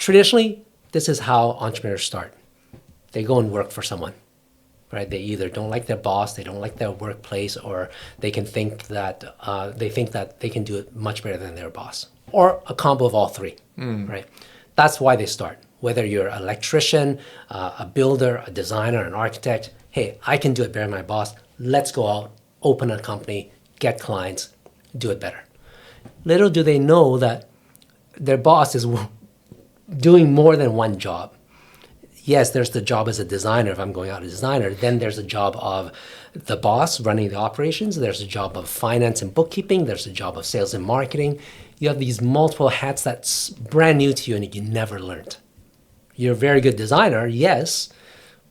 traditionally, this is how entrepreneurs start. They go and work for someone, right? They either don't like their boss, they don't like their workplace, or they think that they can do it much better than their boss, or a combo of all three, right? That's why they start. Whether you're an electrician, a builder, a designer, an architect, hey, I can do it better than my boss. Let's go out, open a company, get clients, do it better. Little do they know that their boss is doing more than one job. Yes, there's the job as a designer, if I'm going out as a designer. Then there's a job of the boss running the operations. There's a job of finance and bookkeeping. There's a job of sales and marketing. You have these multiple hats that's brand new to you and you never learned. You're a very good designer, yes,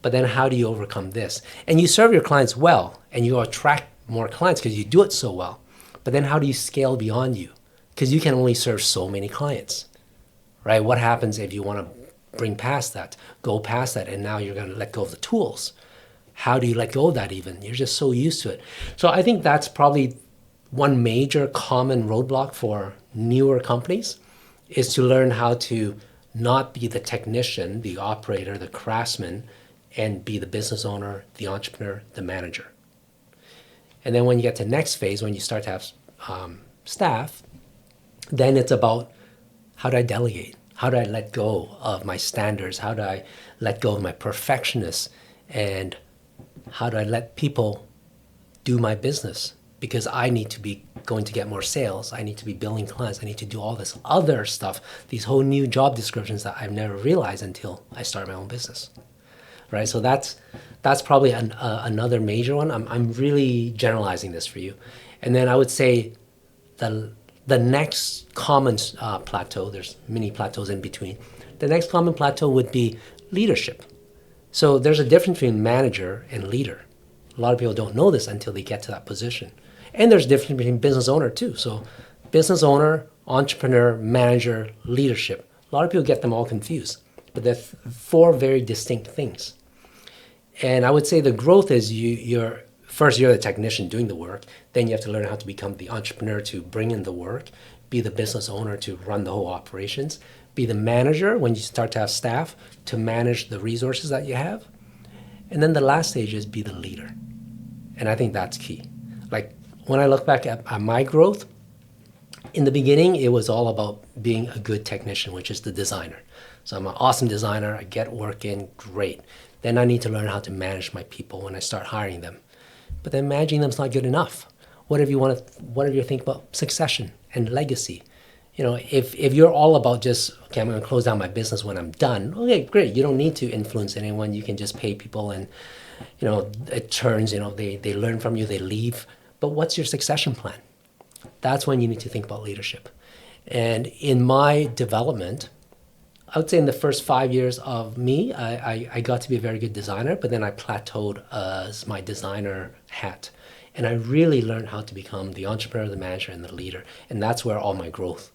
but then how do you overcome this? And you serve your clients well and you attract more clients because you do it so well. But then how do you scale beyond you? Because you can only serve so many clients, right? What happens if you want to bring past that, go past that, and now you're going to let go of the tools? How do you let go of that even? You're just so used to it. So I think that's probably one major common roadblock for newer companies is to learn how to not be the technician, the operator, the craftsman, and be the business owner, the entrepreneur, the manager. And then when you get to the next phase, when you start to have staff, then it's about how do I delegate? How do I let go of my standards? How do I let go of my perfectionists? And how do I let people do my business? Because I need to be going to get more sales. I need to be billing clients. I need to do all this other stuff, these whole new job descriptions that I've never realized until I started my own business, right? So that's probably another major one. I'm really generalizing this for you. And then I would say the next common plateau, there's many plateaus in between. The next common plateau would be leadership. So there's a difference between manager and leader. A lot of people don't know this until they get to that position. And there's a difference between business owner too. So business owner, entrepreneur, manager, leadership. A lot of people get them all confused, but they're four very distinct things. And I would say the growth is you're the technician doing the work. Then you have to learn how to become the entrepreneur to bring in the work, be the business owner to run the whole operations, be the manager when you start to have staff to manage the resources that you have. And then the last stage is be the leader. And I think that's key. Like when I look back at my growth, in the beginning, it was all about being a good technician, which is the designer. So I'm an awesome designer. I get work in, great. Then I need to learn how to manage my people when I start hiring them. But then managing them is not good enough. Whatever you think about succession and legacy. You know, if you're all about just, okay, I'm going to close down my business when I'm done. Okay, great. You don't need to influence anyone. You can just pay people and, you know, it turns, you know, they learn from you, they leave. But what's your succession plan? That's when you need to think about leadership. And in my development, I would say in the first 5 years of me, I got to be a very good designer, but then I plateaued as my designer hat. And I really learned how to become the entrepreneur, the manager, and the leader. And that's where all my growth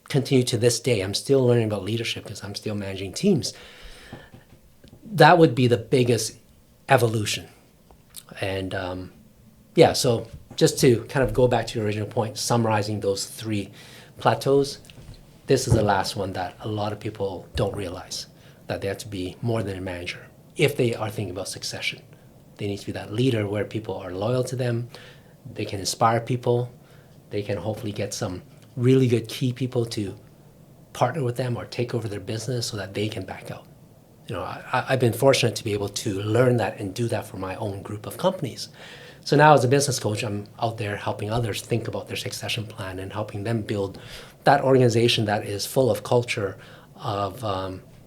continued to this day. I'm still learning about leadership because I'm still managing teams. That would be the biggest evolution. And so just to kind of go back to your original point, summarizing those three plateaus, this is the last one that a lot of people don't realize, that they have to be more than a manager if they are thinking about succession. They need to be that leader where people are loyal to them. They can inspire people. They can hopefully get some really good key people to partner with them or take over their business so that they can back out. You know, I've been fortunate to be able to learn that and do that for my own group of companies. So now as a business coach, I'm out there helping others think about their succession plan and helping them build that organization that is full of culture of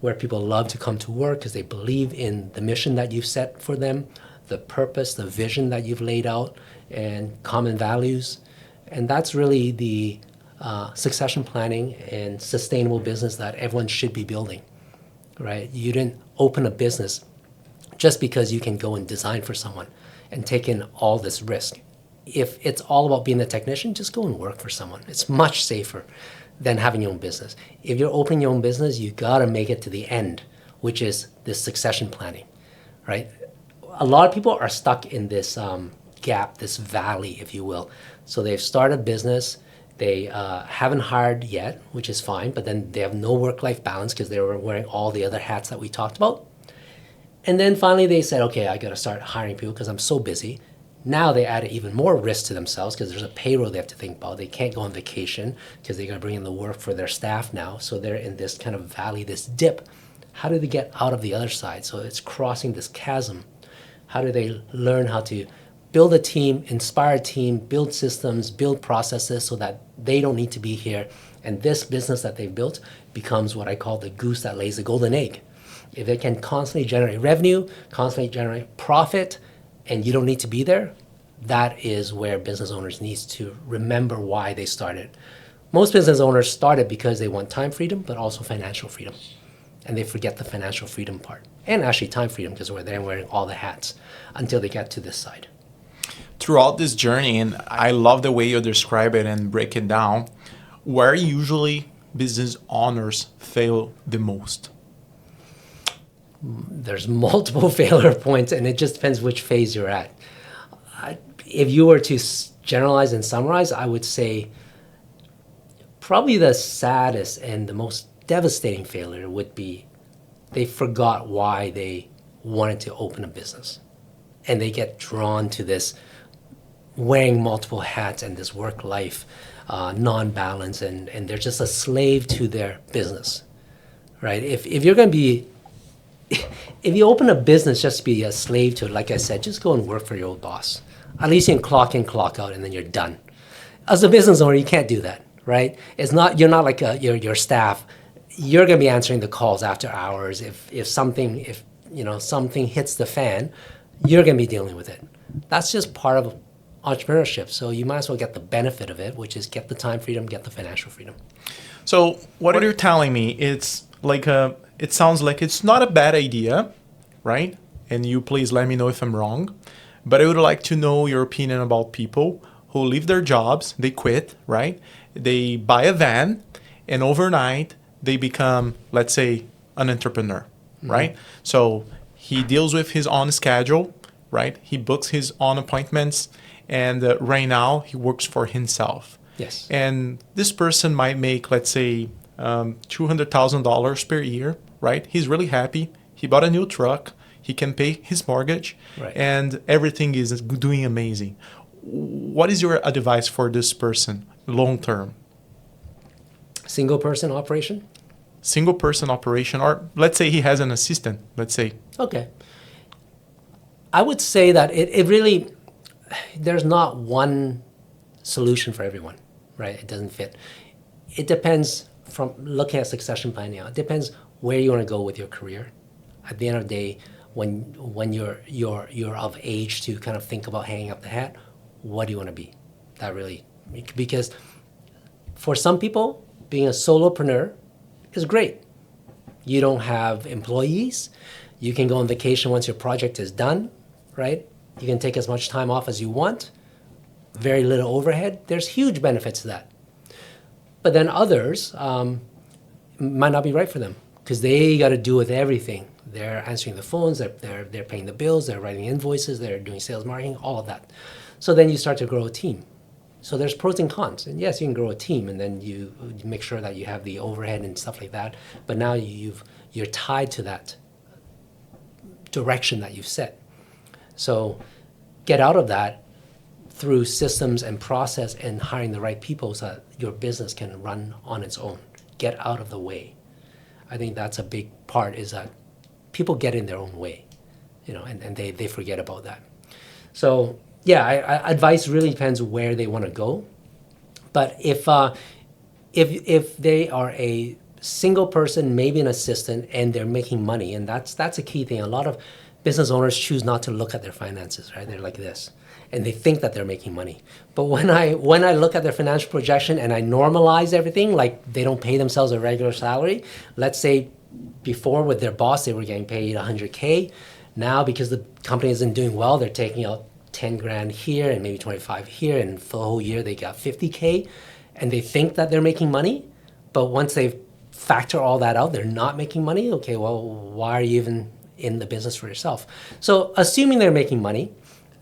where people love to come to work because they believe in the mission that you've set for them, the purpose, the vision that you've laid out, and common values. And that's really the succession planning and sustainable business that everyone should be building, right? You didn't open a business just because you can go and design for someone and take in all this risk. If it's all about being the technician, just go and work for someone. It's much safer than having your own business. If you're opening your own business, you gotta make it to the end, which is this succession planning, right? A lot of people are stuck in this gap, this valley, if you will. So they've started a business They haven't hired yet, which is fine, but then they have no work-life balance because they were wearing all the other hats that we talked about. And then finally they said, okay, I got to start hiring people because I'm so busy. Now they added even more risk to themselves because there's a payroll they have to think about. They can't go on vacation because they got to bring in the work for their staff now. So they're in this kind of valley, this dip. How do they get out of the other side? So it's crossing this chasm. How do they learn how to build a team, inspire a team, build systems, build processes so that they don't need to be here. And this business that they've built becomes what I call the goose that lays the golden egg. If it can constantly generate revenue, constantly generate profit, and you don't need to be there, that is where business owners need to remember why they started. Most business owners started because they want time freedom, but also financial freedom. And they forget the financial freedom part. And actually time freedom because we're there wearing all the hats until they get to this side. Throughout this journey, and I love the way you describe it and break it down, where usually business owners fail the most? There's multiple failure points, and it just depends which phase you're at. If you were to generalize and summarize, I would say probably the saddest and the most devastating failure would be they forgot why they wanted to open a business. And they get drawn to this wearing multiple hats and this work-life non-balance, and they're just a slave to their business, right? If you're going to be, if you open a business just to be a slave to it, like I said, just go and work for your old boss. At least you can clock in, clock out, and then you're done. As a business owner, you can't do that, right? It's not, you're not like your staff. You're going to be answering the calls after hours. If something hits the fan, you're going to be dealing with it. That's just part of entrepreneurship. So you might as well get the benefit of it, which is get the time freedom, get the financial freedom. So what are you telling me? It's like it sounds like it's not a bad idea, right? And you please let me know if I'm wrong. But I would like to know your opinion about people who leave their jobs, they quit, right? They buy a van, and overnight they become, let's say, an entrepreneur, right? So he deals with his own schedule, right? He books his own appointments, and right now he works for himself. Yes. And this person might make, let's say, $200,000 per year, right? He's really happy. He bought a new truck. He can pay his mortgage, right, and everything is doing amazing. What is your advice for this person long term? Single person operation? Single person operation, or let's say he has an assistant, let's say. Okay. I would say that it really, there's not one solution for everyone, right? It doesn't fit. It depends from looking at succession planning out. It depends where you want to go with your career. At the end of the day, when you're of age to kind of think about hanging up the hat, what do you want to be? That really, because for some people, being a solopreneur is great. You don't have employees. You can go on vacation once your project is done, right? You can take as much time off as you want. Very little overhead. There's huge benefits to that. But then others might not be right for them because they got to do with everything. They're answering the phones, they're paying the bills, they're writing invoices, they're doing sales marketing, all of that. So then you start to grow a team. So there's pros and cons. And yes, you can grow a team and then you make sure that you have the overhead and stuff like that. But now you're tied to that direction that you've set. So get out of that through systems and process and hiring the right people so that your business can run on its own. Get out of the way. I think that's a big part, is that people get in their own way, and they forget about that. So yeah, advice really depends where they want to go. But if they are a single person, maybe an assistant, and they're making money, and that's a key thing. A lot of business owners choose not to look at their finances, right? They're like this, and they think that they're making money. But when I look at their financial projection and I normalize everything, like they don't pay themselves a regular salary. Let's say before with their boss, they were getting paid $100K. Now, because the company isn't doing well, they're taking out 10 grand here and maybe 25 here, and for the whole year they got 50K, and they think that they're making money. But once they factor all that out, they're not making money. Okay, well, why are you even in the business for yourself? So assuming they're making money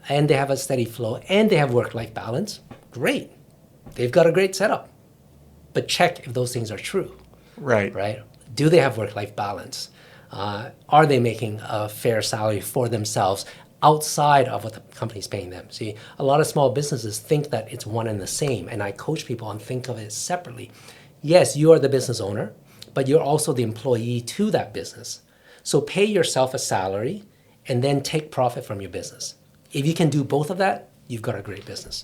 and they have a steady flow and they have work-life balance, great. they've got a great setup. But check if those things are true, Right. right? Do they have work-life balance? Are they making a fair salary for themselves outside of what the company's paying them? See, a lot of small businesses think that it's one and the same, and I coach people on think of it separately. Yes, you are the business owner, but you're also the employee to that business. So pay yourself a salary and then take profit from your business. If you can do both of that, you've got a great business.